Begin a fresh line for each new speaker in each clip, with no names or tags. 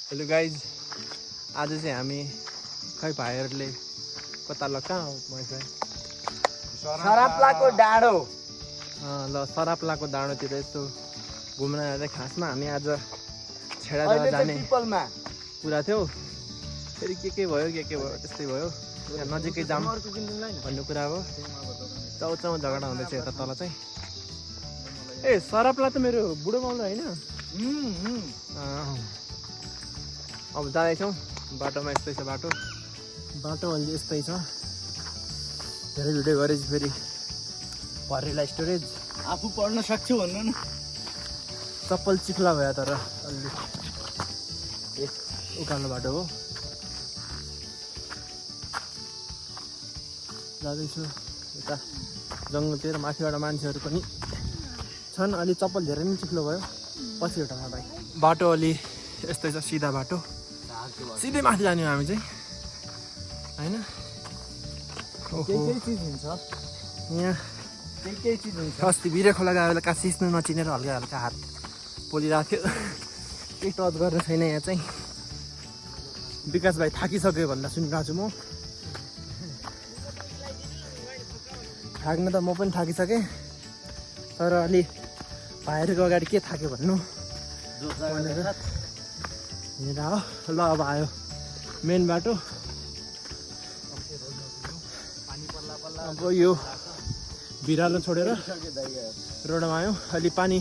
Hello guys, आज चाहिँ हामी खै भाइहरूले कता ल कहाँ हो मैले
सराप्लाको डाँडो
ल सराप्लाको डाँडोतिर यस्तो घुम्न जाँदै। खासमा हामी आज छेडा जाने
पिपलमा
कुरा थियो, फेरि के भयो त्यस्तै भयो। यहाँ नजिकै जाम भन्ने कुरा हो। चाउचाउ झगडा हुँदैछ यता तल चाहिँ। ए सराप्ला त मेरो बुढो गाउँ होइन। अब जाँदैछौँ, बाटोमा यस्तै छ बाटो अलि यस्तै छ। धेरै भिडियो गरेपछि फेरि भरेलाई स्टोरेज
आफू पढ्न सक्छु भन्नु न।
चप्पल चिप्ला भयो तर अलि उकालो बाटो हो। जाँदैछु यता जङ्गलतिर। माथिबाट मान्छेहरू पनि छन्। अलि चप्पल धेरै नै चिप्लो भयो पछि एउटा भाइ। बाटो अलि यस्तै छ, सिधा बाटो, सिधै माथि जाने हो हामी चाहिँ होइन।
केही चिज हुन्छ
यहाँ,
केही चिज हुन्छ।
अस्ति भिरे खोला गयो बेला काँसी सिस्नु नचिनेर हल्का हात पोलिरहेको थियो। केही टच गरेर छैन यहाँ चाहिँ। विकास भाइ थाकिसक्यो भन्दा सुनिरहेको छु म। थाक्न त म पनि थाकिसकेँ, तर अलि भाइहरूको अगाडि के थाक्यो भन्नु भनेर हिँडेर हो। ल अब आयो मेन बाटो। अब यो भिरालो छोडेर रोडमा आयो। अलि पानी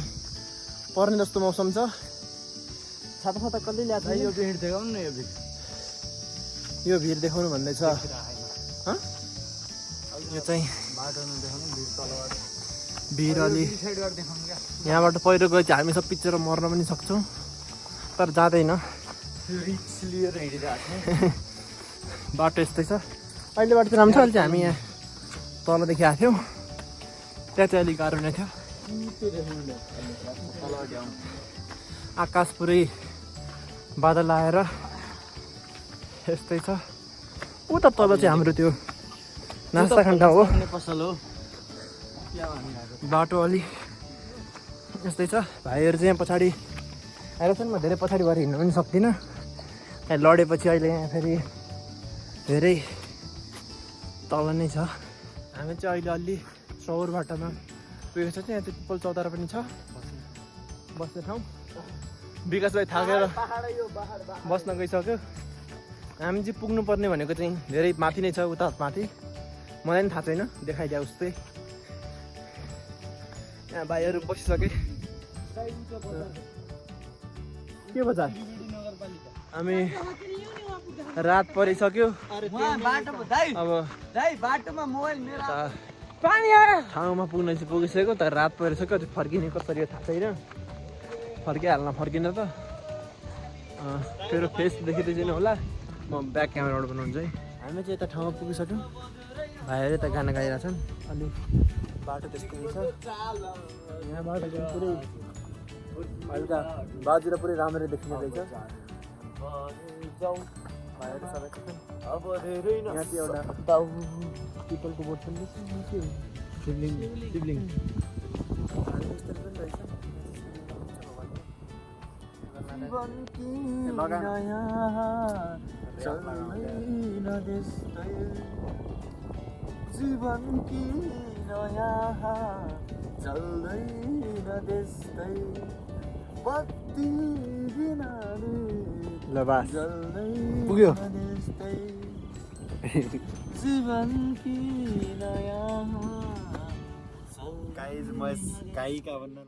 पर्ने जस्तो मौसम छ। छाता कसले ल्याएको
यो भिड देखाउनु न।
यो भिड देखाउनु भन्दैछ। यो चाहिँ
बाटो नदेखाउनु, भिड तलबाट
भिड अलि
साइडबाट देखाउनु क्या।
यहाँबाट पहिरो गए चाहिँ हामी सब पिक्चर मर्न पनि सक्छौँ, तर जाँदैन।
रिक्स लिएर हिँडिरहेको
बाटो यस्तै छ। अहिले बाटो चाहिँ राम्रो छ। अहिले चाहिँ हामी यहाँ तलदेखि आएको थियौँ, त्यहाँ चाहिँ अलिक गाह्रो नै थियो। आकाश पुरै बादल आएर यस्तै छ। उता तल चाहिँ हाम्रो त्यो नास्ता खान्डा हो।
पसल हो।
बाटो अलि यस्तै छ। भाइहरू चाहिँ यहाँ पछाडि आएर छन्। म धेरै पछाडि भएर हिँड्नु पनि सक्दिनँ। यहाँ लडेपछि अहिले यहाँ फेरि धेरै तल नै छ। हामी चाहिँ अहिले अलि सौर बाटोमा पुगेको छ। यहाँ चाहिँ पिपल चौतारा पनि छ बस्ने ठाउँ। विकास भाइ थाकेर बस्न गइसक्यो। हामी चाहिँ पुग्नुपर्ने भनेको चाहिँ धेरै माथि नै छ, उता माथि। मलाई पनि थाहा छैन, देखाइदिया उस्तै। यहाँ भाइहरू बसिसके। के बजार हामी रात परिसक्यो। अब ठाउँमा पुगिसक्यो, तर रात परिसक्यो। त्यो फर्किने कसरी हो थाहा छैन। फर्किन त तेरो फेस देखिँदै छैन होला। म ब्याक क्यामेराबाट बनाउँछु है। हामी चाहिँ यता ठाउँमा पुगिसक्यौँ। भाइहरू यता गाना गाइरहेछन्। अलि बाटो त्यस्तो छ। यहाँबाट चाहिँ पुरै हल्का बाजुर पुरै राम्ररी देखिने रहेछ। भाइहरू सबै छन्। अब धेरै यहाँ चाहिँ एउटा पिपलको बोट पनि शिवलिङ
जीवन की नया चल्दैन त्यस्तै बत्ती बिना
ल बास पुग्यो।
जीवन की नया
गाइज म गायिका भन्न